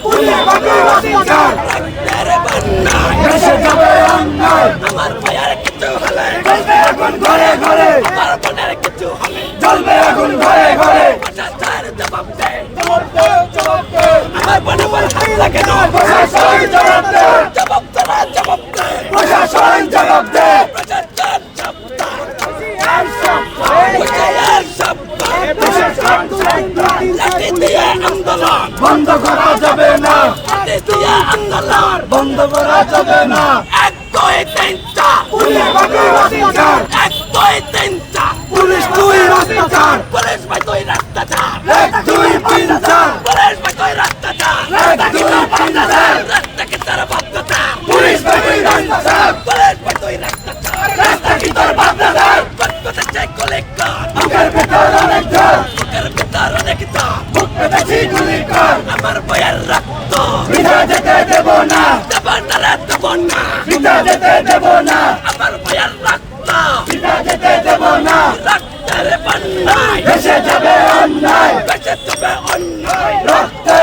police বাকি অত্যাচার তেরে বন্যায় দেশে যাবে অন্যায় আমার ভাইয়ের কিছু হলে জ্বলবে আগুন ঘরে ঘরে আমার বোনের কিছু হলে জ্বলবে আগুন ঘরে ঘরে প্রশাসন জবাব দে জবাব দে জবাব দে আমার বোনের উপর হামলা কেন প্রশাসন জবাব দে জবাব দে না জবাব দে প্রশাসন জবাব দে প্রশাসন জবাব দে আর সব প্রশাসন জবাব দে প্রশাসন জবাব দে লাঠি দিয়ে আন্দোলন বন্ধ করা যাবে না লাঠি দিয়ে আন্দোলন বন্ধ করা যাবে না 1 2 3 4 পুলিশ বাকি অত্যাচার 1 2 3 4 পুলিশ দুই অত্যাচার পুলিশ ভাই তুই রাস্তা ছাড় 1 2 3 4 পুলিশ ভাই তুই রাস্তা ছাড় 1 2 3 4 রাস্তা কি তোর বাপ দাদা পুলিশ বাকি অত্যাচার পুলিশ ভাই তুই রাস্তা ছাড় রাস্তা কি তোর বাপ দাদার কত চেক কলেক্টর বুকের ভিতর অনেক ঝড় বুকের ভিতর অনেক দাম বুক পেতেছি গুলি কর আমার বইয়ের রক্ত বিধা যেতে দেব না দেব না রে দেব না বিধা যেতে দেব না আমার বইয়ের রক্ত বিধা যেতে দেব না রক্তের বন্যায় দেশে যাবে অন্যায় বেঁচে তবে অন্যায় রক্তের